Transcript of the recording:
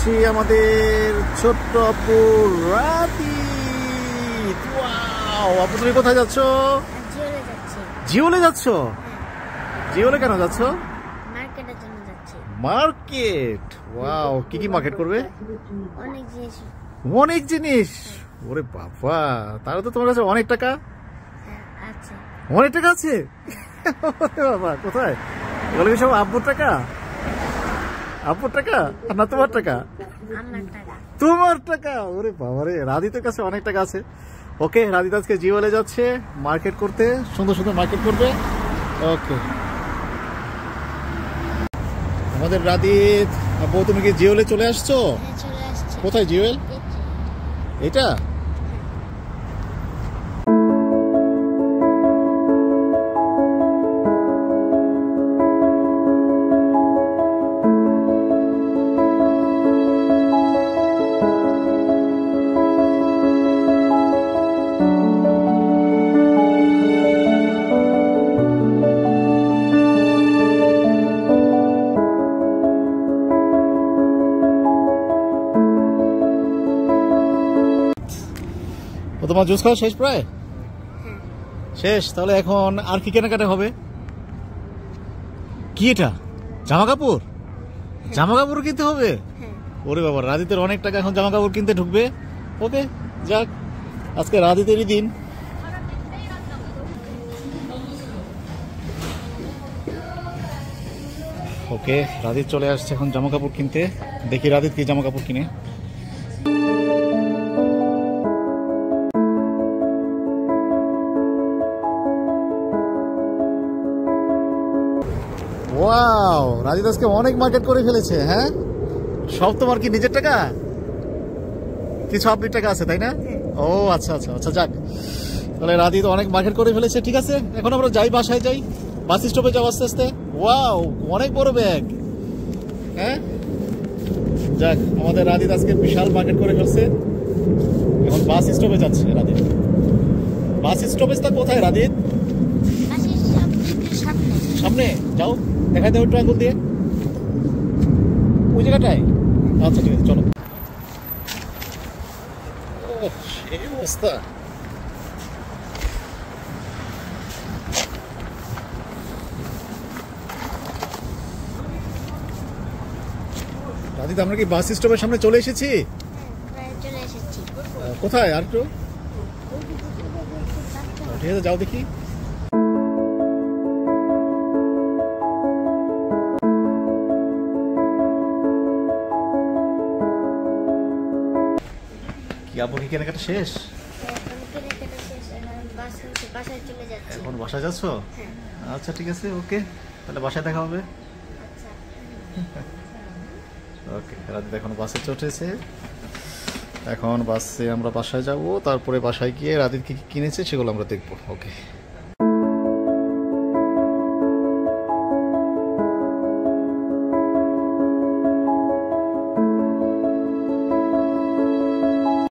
পাচ্ছি আমাদের ছোট্ট আপু রাতি। ওয়াও, আপু তুমি কোথায় যাচ্ছ? জিওলে যাচ্ছ? জিওলে কেন যাচ্ছ? মার্কেটের জন্য যাচ্ছি। মার্কেট? ওয়াও, কি কি মার্কেট করবে? অনেক জিনিস। অনেক জিনিস? ওরে বাবা, তাহলে তো তোমার কাছে অনেক টাকা আছে। অনেক টাকা আছে? ওরে বাবা, কোথায়? এগুলো কি সব আব্বুর টাকা? আব্বুর টাকা না তোমার টাকা? আমার টাকা। তোমার টাকা? ওরে বাবা রে, রাধিতের কাছে অনেক টাকা আছে। ওকে, রাধিত আজকে জিওলে যাচ্ছে মার্কেট করতে, সুন্দর সুন্দর মার্কেট করবে। ওকে, আমাদের রাধিত আপু, তুমি কি জিওলে চলে আসছো? হ্যাঁ, চলে আসছে। কোথায় জিওল? এটা? তোমার জুস খাওয়া শেষ প্রায়? শেষ? তাহলে এখন আর কি কেনাকাটা হবে? কি এটা? জামা কাপড়? জামা কাপড় কিনতে হবে? ওরে বাবা, রাধিতের অনেক টাকা, এখন জামা কাপড় কিনতে ঢুকবে। ওকে, যাক, আজকে রাধিতেরই দিন। ওকে, রাধিত চলে আসছে এখন জামা কাপড় কিনতে। দেখি রাধিত কি জামা কাপড় কিনে। ওয়াও, রাধিত আজকে অনেক মার্কেট করে ফেলেছে। হ্যাঁ, সব তোমার কি নিজের টাকা? কিছু আব্বির টাকা আছে, তাই না? ও আচ্ছা আচ্ছা আচ্ছা, যাক, তাহলে রাধিত অনেক মার্কেট করে ফেলেছে। ঠিক আছে, এখন আমরা যাই, বাসায় যাই, বাস স্টপে যাও আস্তে আস্তে। ওয়াও, অনেক বড় ব্যাগ। হ্যাঁ, যাক, আমাদের রাধিত আজকে বিশাল মার্কেট করে ফেলছে। এখন বাস স্টপে যাচ্ছে রাধিত। বাস স্টপেজটা কোথায় রাধিত? সামনে যাও, দেখাই দাও একটু আঙ্গুল দিয়ে, ওই জায়গাটায়। আচ্ছা ঠিক আছে, চলো। সেই অবস্থা। রাধিত, আমরা কি বাস স্টপের সামনে চলে এসেছি? চলে এসেছি। কোথায় আর একটু? ঠিক আছে, যাও দেখি। কি আপু, কি কেনাকাটা শেষ? এখন বাসায় যাচ্ছ? আচ্ছা ঠিক আছে, ওকে, তাহলে বাসায় দেখা হবে। ওকে, রাধিত এখন বাসে চটেছে। এখন বাসে আমরা বাসায় যাব, তারপরে বাসায় গিয়ে রাধিত কি কিনেছে সেগুলো আমরা দেখবো। ওকে।